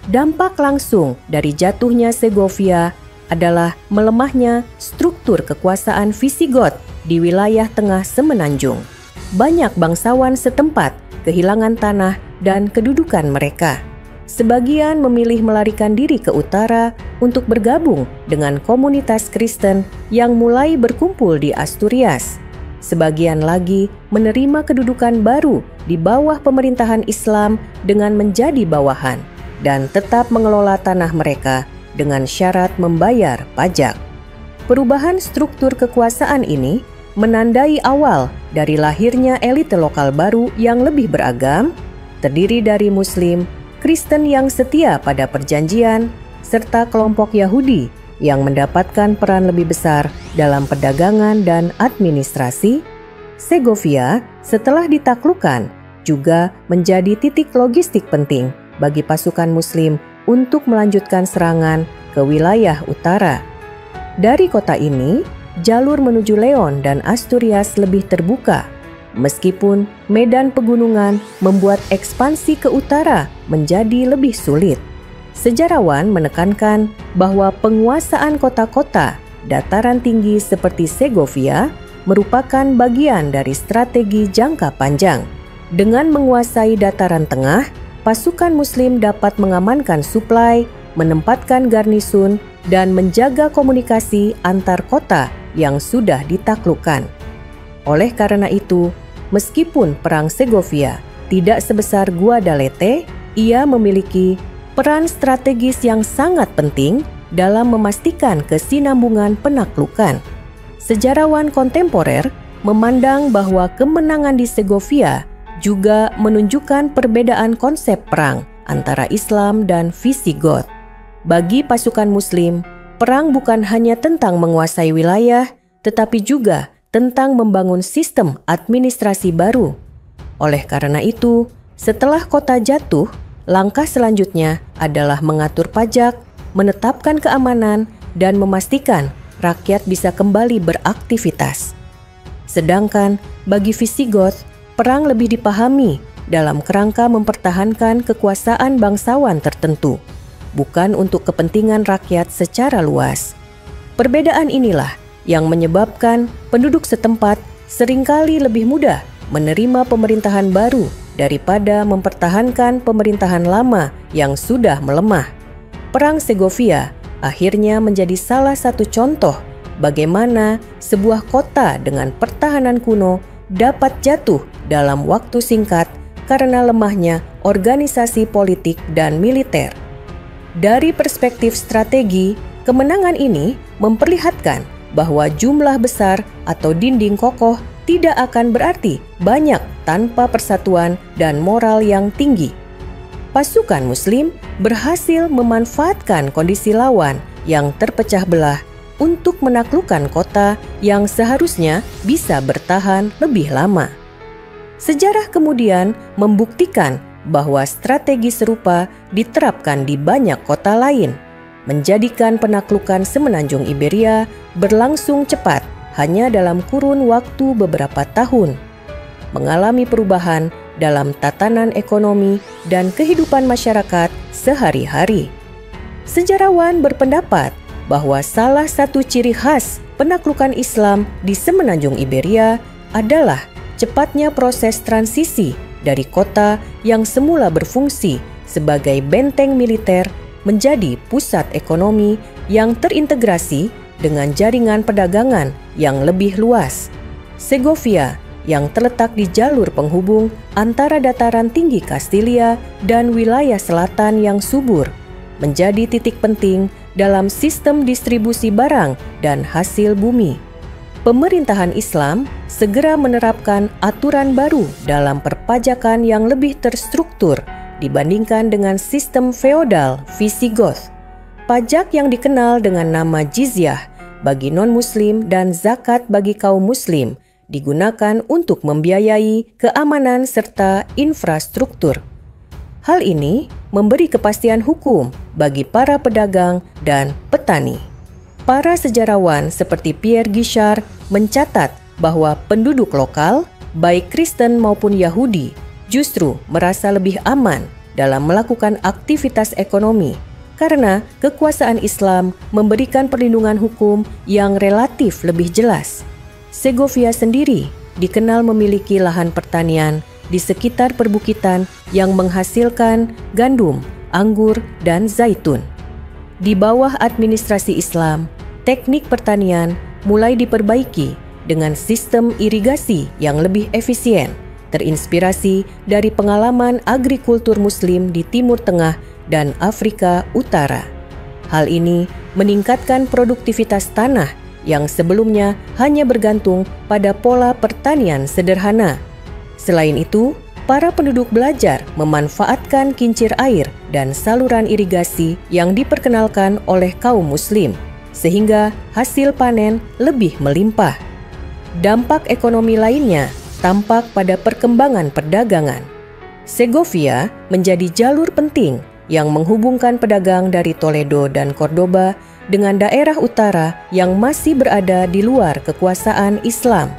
[SPEAKER 2] Dampak langsung dari jatuhnya Segovia adalah melemahnya struktur kekuasaan Visigoth di wilayah tengah semenanjung. Banyak bangsawan setempat kehilangan tanah dan kedudukan mereka. Sebagian memilih melarikan diri ke utara untuk bergabung dengan komunitas Kristen yang mulai berkumpul di Asturias. Sebagian lagi menerima kedudukan baru di bawah pemerintahan Islam dengan menjadi bawahan dan tetap mengelola tanah mereka dengan syarat membayar pajak. Perubahan struktur kekuasaan ini menandai awal dari lahirnya elite lokal baru yang lebih beragam, terdiri dari Muslim, Kristen yang setia pada perjanjian, serta kelompok Yahudi yang mendapatkan peran lebih besar dalam perdagangan dan administrasi. Segovia setelah ditaklukkan juga menjadi titik logistik penting bagi pasukan Muslim untuk melanjutkan serangan ke wilayah utara. Dari kota ini, jalur menuju Leon dan Asturias lebih terbuka, meskipun medan pegunungan membuat ekspansi ke utara menjadi lebih sulit. Sejarawan menekankan bahwa penguasaan kota-kota dataran tinggi seperti Segovia merupakan bagian dari strategi jangka panjang. Dengan menguasai dataran tengah, pasukan Muslim dapat mengamankan suplai, menempatkan garnisun, dan menjaga komunikasi antar kota yang sudah ditaklukkan. Oleh karena itu, meskipun perang Segovia tidak sebesar Guadalete, ia memiliki peran strategis yang sangat penting dalam memastikan kesinambungan penaklukan. Sejarawan kontemporer memandang bahwa kemenangan di Segovia juga menunjukkan perbedaan konsep perang antara Islam dan Visigoth. Bagi pasukan Muslim, perang bukan hanya tentang menguasai wilayah, tetapi juga tentang membangun sistem administrasi baru. Oleh karena itu, setelah kota jatuh, langkah selanjutnya adalah mengatur pajak, menetapkan keamanan, dan memastikan rakyat bisa kembali beraktivitas. Sedangkan bagi Visigoth, perang lebih dipahami dalam kerangka mempertahankan kekuasaan bangsawan tertentu, bukan untuk kepentingan rakyat secara luas. Perbedaan inilah yang menyebabkan penduduk setempat seringkali lebih mudah menerima pemerintahan baru daripada mempertahankan pemerintahan lama yang sudah melemah. Perang Segovia akhirnya menjadi salah satu contoh bagaimana sebuah kota dengan pertahanan kuno dapat jatuh dalam waktu singkat karena lemahnya organisasi politik dan militer. Dari perspektif strategi, kemenangan ini memperlihatkan bahwa jumlah besar atau dinding kokoh tidak akan berarti banyak tanpa persatuan dan moral yang tinggi. Pasukan Muslim berhasil memanfaatkan kondisi lawan yang terpecah belah untuk menaklukkan kota yang seharusnya bisa bertahan lebih lama. Sejarah kemudian membuktikan bahwa strategi serupa diterapkan di banyak kota lain, menjadikan penaklukan semenanjung Iberia berlangsung cepat hanya dalam kurun waktu beberapa tahun, mengalami perubahan dalam tatanan ekonomi dan kehidupan masyarakat sehari-hari. Sejarawan berpendapat bahwa salah satu ciri khas penaklukan Islam di semenanjung Iberia adalah cepatnya proses transisi dari kota yang semula berfungsi sebagai benteng militer menjadi pusat ekonomi yang terintegrasi dengan jaringan perdagangan yang lebih luas. Segovia yang terletak di jalur penghubung antara dataran tinggi Kastilia dan wilayah selatan yang subur, menjadi titik penting dalam sistem distribusi barang dan hasil bumi. pemerintahan Islam segera menerapkan aturan baru dalam perpajakan yang lebih terstruktur dibandingkan dengan sistem feodal Visigoth. Pajak yang dikenal dengan nama jizyah bagi non-muslim dan zakat bagi kaum muslim digunakan untuk membiayai keamanan serta infrastruktur. Hal ini memberi kepastian hukum bagi para pedagang dan petani. Para sejarawan seperti Pierre Guichard mencatat bahwa penduduk lokal, baik Kristen maupun Yahudi, justru merasa lebih aman dalam melakukan aktivitas ekonomi karena kekuasaan Islam memberikan perlindungan hukum yang relatif lebih jelas. Segovia sendiri dikenal memiliki lahan pertanian di sekitar perbukitan yang menghasilkan gandum, anggur, dan zaitun. Di bawah administrasi Islam, teknik pertanian mulai diperbaiki dengan sistem irigasi yang lebih efisien, terinspirasi dari pengalaman agrikultur Muslim di Timur Tengah dan Afrika Utara. Hal ini meningkatkan produktivitas tanah yang sebelumnya hanya bergantung pada pola pertanian sederhana. Selain itu, para penduduk belajar memanfaatkan kincir air dan saluran irigasi yang diperkenalkan oleh kaum Muslim, sehingga hasil panen lebih melimpah. Dampak ekonomi lainnya tampak pada perkembangan perdagangan. Segovia menjadi jalur penting yang menghubungkan pedagang dari Toledo dan Cordoba dengan daerah utara yang masih berada di luar kekuasaan Islam.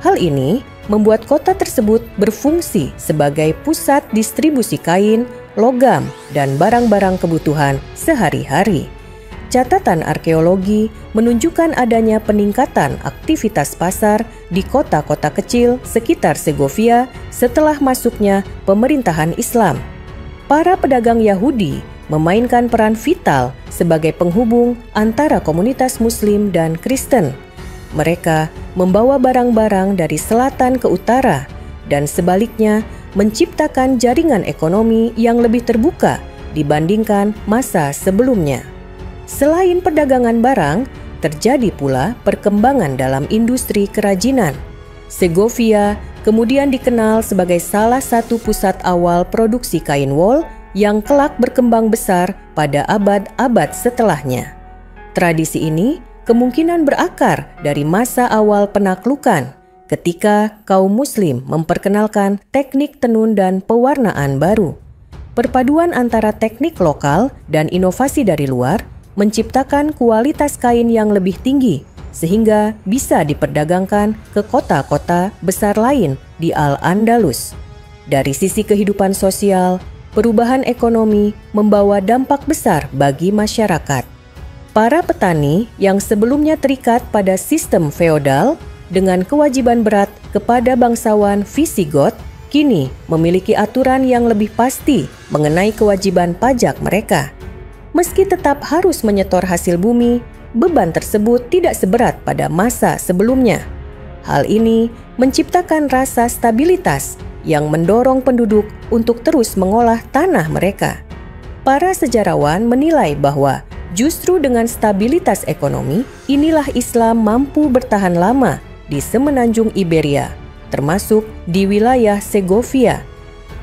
[SPEAKER 2] Hal ini membuat kota tersebut berfungsi sebagai pusat distribusi kain, logam, dan barang-barang kebutuhan sehari-hari. Catatan arkeologi menunjukkan adanya peningkatan aktivitas pasar di kota-kota kecil sekitar Segovia setelah masuknya pemerintahan Islam. Para pedagang Yahudi memainkan peran vital sebagai penghubung antara komunitas Muslim dan Kristen. Mereka membawa barang-barang dari selatan ke utara dan sebaliknya menciptakan jaringan ekonomi yang lebih terbuka dibandingkan masa sebelumnya. Selain perdagangan barang, terjadi pula perkembangan dalam industri kerajinan. Segovia kemudian dikenal sebagai salah satu pusat awal produksi kain wol yang kelak berkembang besar pada abad-abad setelahnya. Tradisi ini kemungkinan berakar dari masa awal penaklukan, ketika kaum Muslim memperkenalkan teknik tenun dan pewarnaan baru. Perpaduan antara teknik lokal dan inovasi dari luar menciptakan kualitas kain yang lebih tinggi, sehingga bisa diperdagangkan ke kota-kota besar lain di Al-Andalus. Dari sisi kehidupan sosial, perubahan ekonomi membawa dampak besar bagi masyarakat. Para petani yang sebelumnya terikat pada sistem feodal dengan kewajiban berat kepada bangsawan Visigoth, kini memiliki aturan yang lebih pasti mengenai kewajiban pajak mereka. Meski tetap harus menyetor hasil bumi, beban tersebut tidak seberat pada masa sebelumnya. Hal ini menciptakan rasa stabilitas yang mendorong penduduk untuk terus mengolah tanah mereka. Para sejarawan menilai bahwa justru dengan stabilitas ekonomi, inilah Islam mampu bertahan lama di semenanjung Iberia, termasuk di wilayah Segovia.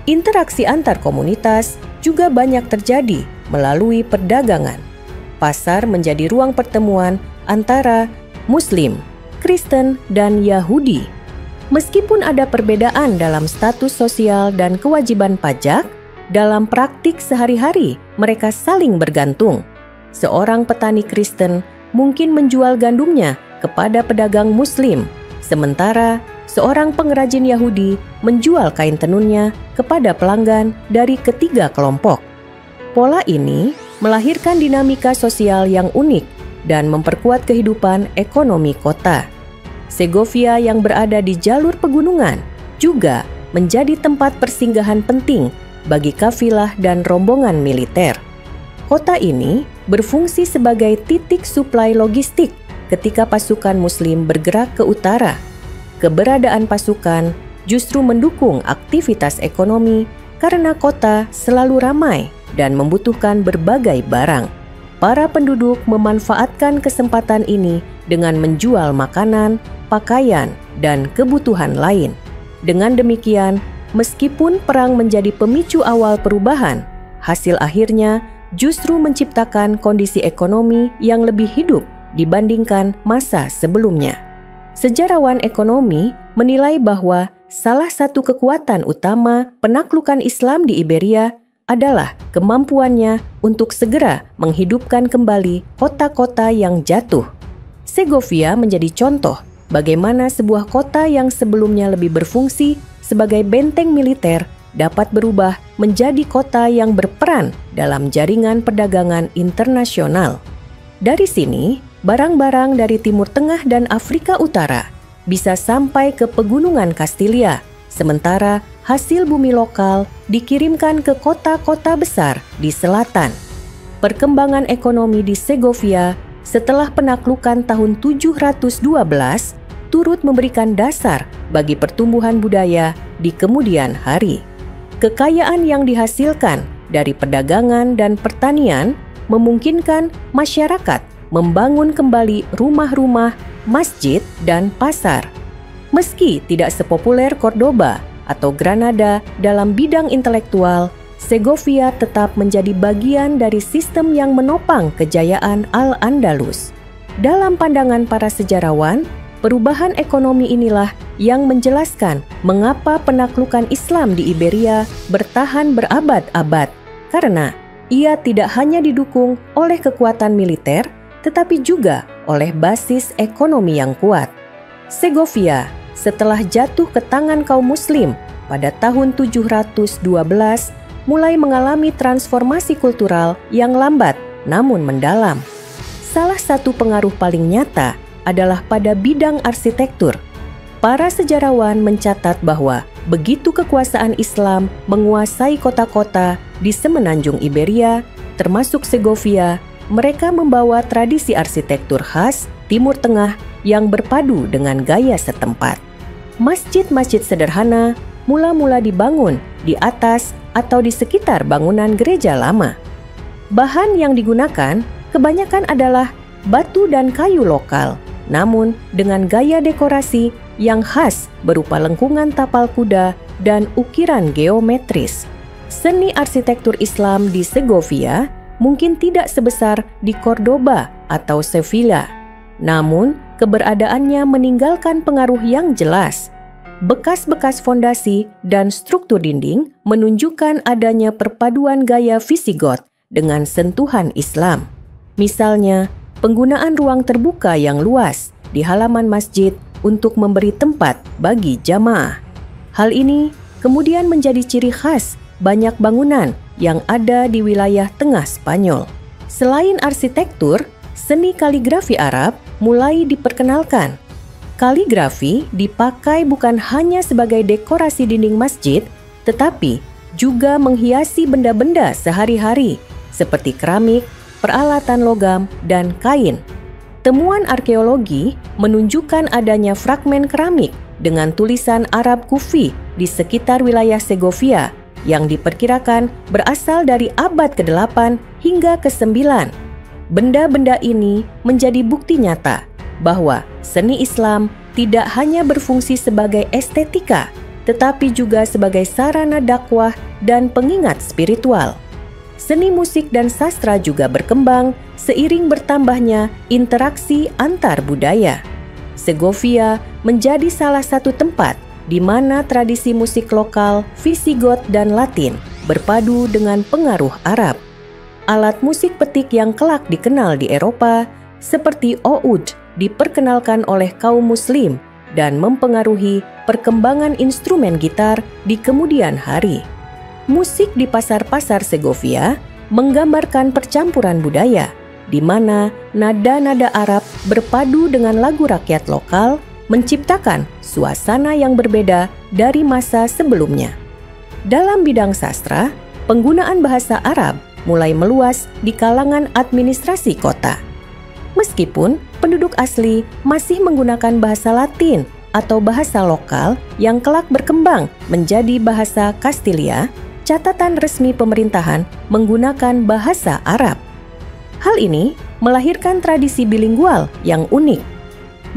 [SPEAKER 2] Interaksi antar komunitas juga banyak terjadi melalui perdagangan. Pasar menjadi ruang pertemuan antara Muslim, Kristen, dan Yahudi. Meskipun ada perbedaan dalam status sosial dan kewajiban pajak, dalam praktik sehari-hari mereka saling bergantung. Seorang petani Kristen mungkin menjual gandumnya kepada pedagang Muslim, sementara seorang pengrajin Yahudi menjual kain tenunnya kepada pelanggan dari ketiga kelompok. Pola ini melahirkan dinamika sosial yang unik dan memperkuat kehidupan ekonomi kota. Segovia yang berada di jalur pegunungan juga menjadi tempat persinggahan penting bagi kafilah dan rombongan militer. Kota ini berfungsi sebagai titik suplai logistik ketika pasukan Muslim bergerak ke utara. Keberadaan pasukan justru mendukung aktivitas ekonomi karena kota selalu ramai dan membutuhkan berbagai barang. para penduduk memanfaatkan kesempatan ini dengan menjual makanan, pakaian, dan kebutuhan lain. Dengan demikian, meskipun perang menjadi pemicu awal perubahan, hasil akhirnya justru menciptakan kondisi ekonomi yang lebih hidup dibandingkan masa sebelumnya. Sejarawan ekonomi menilai bahwa salah satu kekuatan utama penaklukan Islam di Iberia adalah kemampuannya untuk segera menghidupkan kembali kota-kota yang jatuh. Segovia menjadi contoh bagaimana sebuah kota yang sebelumnya lebih berfungsi sebagai benteng militer dapat berubah menjadi kota yang berperan dalam jaringan perdagangan internasional. Dari sini, barang-barang dari Timur Tengah dan Afrika Utara bisa sampai ke pegunungan Kastilia, sementara hasil bumi lokal dikirimkan ke kota-kota besar di selatan. Perkembangan ekonomi di Segovia setelah penaklukan tahun 712 turut memberikan dasar bagi pertumbuhan budaya di kemudian hari. Kekayaan yang dihasilkan dari perdagangan dan pertanian memungkinkan masyarakat membangun kembali rumah-rumah, masjid, dan pasar. Meski tidak sepopuler Cordoba atau Granada dalam bidang intelektual, Segovia tetap menjadi bagian dari sistem yang menopang kejayaan Al-Andalus. Dalam pandangan para sejarawan, perubahan ekonomi inilah yang menjelaskan mengapa penaklukan Islam di Iberia bertahan berabad-abad, karena ia tidak hanya didukung oleh kekuatan militer, tetapi juga oleh basis ekonomi yang kuat. Segovia setelah jatuh ke tangan kaum muslim pada tahun 712 mulai mengalami transformasi kultural yang lambat namun mendalam. Salah satu pengaruh paling nyata adalah pada bidang arsitektur. Para sejarawan mencatat bahwa begitu kekuasaan Islam menguasai kota-kota di semenanjung Iberia, termasuk Segovia, mereka membawa tradisi arsitektur khas Timur Tengah yang berpadu dengan gaya setempat. Masjid-masjid sederhana mula-mula dibangun di atas atau di sekitar bangunan gereja lama. Bahan yang digunakan kebanyakan adalah batu dan kayu lokal, namun dengan gaya dekorasi yang khas berupa lengkungan tapal kuda dan ukiran geometris. Seni arsitektur Islam di Segovia mungkin tidak sebesar di Cordoba atau Sevilla, namun keberadaannya meninggalkan pengaruh yang jelas. Bekas-bekas fondasi dan struktur dinding menunjukkan adanya perpaduan gaya Visigoth dengan sentuhan Islam. Misalnya, penggunaan ruang terbuka yang luas di halaman masjid untuk memberi tempat bagi jamaah. Hal ini kemudian menjadi ciri khas banyak bangunan yang ada di wilayah tengah Spanyol. Selain arsitektur, seni kaligrafi Arab mulai diperkenalkan. Kaligrafi dipakai bukan hanya sebagai dekorasi dinding masjid, tetapi juga menghiasi benda-benda sehari-hari seperti keramik, peralatan logam, dan kain. Temuan arkeologi menunjukkan adanya fragmen keramik dengan tulisan Arab Kufi di sekitar wilayah Segovia yang diperkirakan berasal dari abad ke-8 hingga ke-9. Benda-benda ini menjadi bukti nyata bahwa seni Islam tidak hanya berfungsi sebagai estetika, tetapi juga sebagai sarana dakwah dan pengingat spiritual. Seni musik dan sastra juga berkembang seiring bertambahnya interaksi antar budaya. Segovia menjadi salah satu tempat di mana tradisi musik lokal, Visigoth dan Latin berpadu dengan pengaruh Arab. Alat musik petik yang kelak dikenal di Eropa, seperti oud, diperkenalkan oleh kaum muslim dan mempengaruhi perkembangan instrumen gitar di kemudian hari. Musik di pasar-pasar Segovia menggambarkan percampuran budaya, di mana nada-nada Arab berpadu dengan lagu rakyat lokal, menciptakan suasana yang berbeda dari masa sebelumnya. Dalam bidang sastra, penggunaan bahasa Arab mulai meluas di kalangan administrasi kota. Meskipun penduduk asli masih menggunakan bahasa Latin atau bahasa lokal yang kelak berkembang menjadi bahasa Kastilia, catatan resmi pemerintahan menggunakan bahasa Arab. Hal ini melahirkan tradisi bilingual yang unik.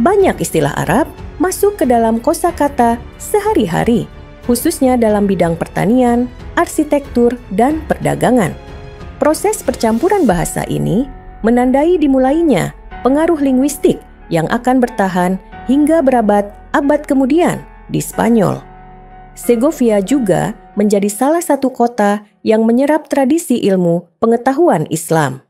[SPEAKER 2] Banyak istilah Arab masuk ke dalam kosakata sehari-hari, khususnya dalam bidang pertanian, arsitektur, dan perdagangan. Proses percampuran bahasa ini menandai dimulainya pengaruh linguistik yang akan bertahan hingga berabad-abad kemudian di Spanyol. Segovia juga menjadi salah satu kota yang menyerap tradisi ilmu pengetahuan Islam.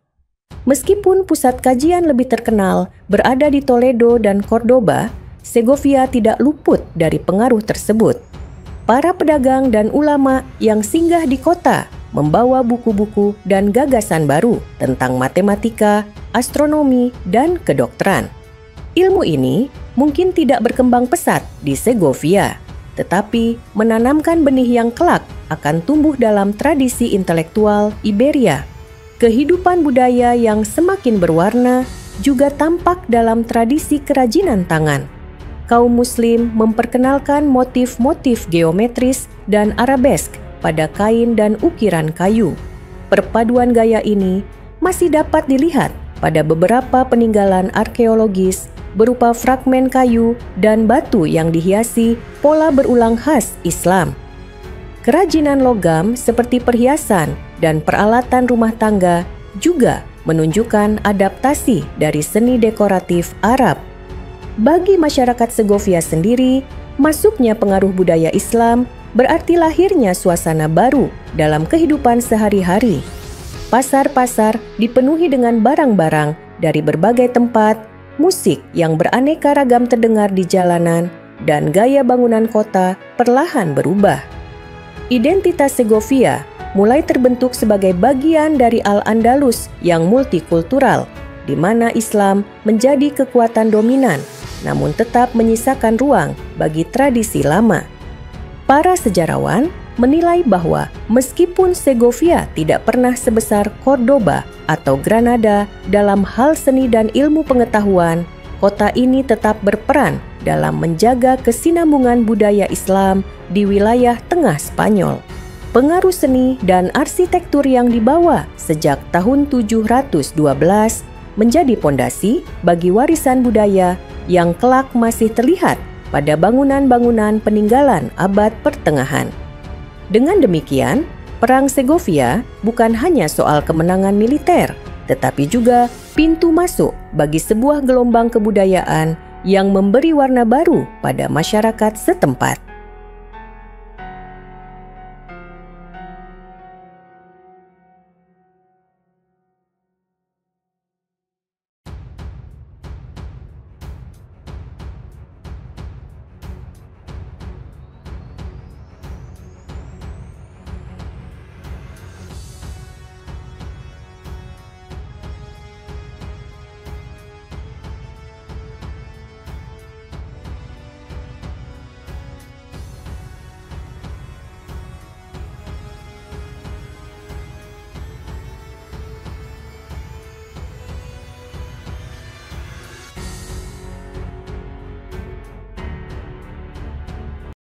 [SPEAKER 2] Meskipun pusat kajian lebih terkenal berada di Toledo dan Cordoba, Segovia tidak luput dari pengaruh tersebut. Para pedagang dan ulama yang singgah di kota membawa buku-buku dan gagasan baru tentang matematika, astronomi, dan kedokteran. Ilmu ini mungkin tidak berkembang pesat di Segovia, tetapi menanamkan benih yang kelak akan tumbuh dalam tradisi intelektual Iberia. Kehidupan budaya yang semakin berwarna juga tampak dalam tradisi kerajinan tangan. Kaum Muslim memperkenalkan motif-motif geometris dan arabesk pada kain dan ukiran kayu. Perpaduan gaya ini masih dapat dilihat pada beberapa peninggalan arkeologis berupa fragmen kayu dan batu yang dihiasi pola berulang khas Islam. Kerajinan logam seperti perhiasan dan peralatan rumah tangga juga menunjukkan adaptasi dari seni dekoratif Arab. Bagi masyarakat Segovia sendiri, masuknya pengaruh budaya Islam berarti lahirnya suasana baru dalam kehidupan sehari-hari. Pasar-pasar dipenuhi dengan barang-barang dari berbagai tempat, musik yang beraneka ragam terdengar di jalanan, dan gaya bangunan kota perlahan berubah. Identitas Segovia mulai terbentuk sebagai bagian dari Al-Andalus yang multikultural, di mana Islam menjadi kekuatan dominan, namun tetap menyisakan ruang bagi tradisi lama. Para sejarawan menilai bahwa meskipun Segovia tidak pernah sebesar Cordoba atau Granada dalam hal seni dan ilmu pengetahuan, kota ini tetap berperan dalam menjaga kesinambungan budaya Islam di wilayah tengah Spanyol. Pengaruh seni dan arsitektur yang dibawa sejak tahun 712 menjadi pondasi bagi warisan budaya yang kelak masih terlihat pada bangunan-bangunan peninggalan abad pertengahan. Dengan demikian, Perang Segovia bukan hanya soal kemenangan militer, tetapi juga pintu masuk bagi sebuah gelombang kebudayaan yang memberi warna baru pada masyarakat setempat.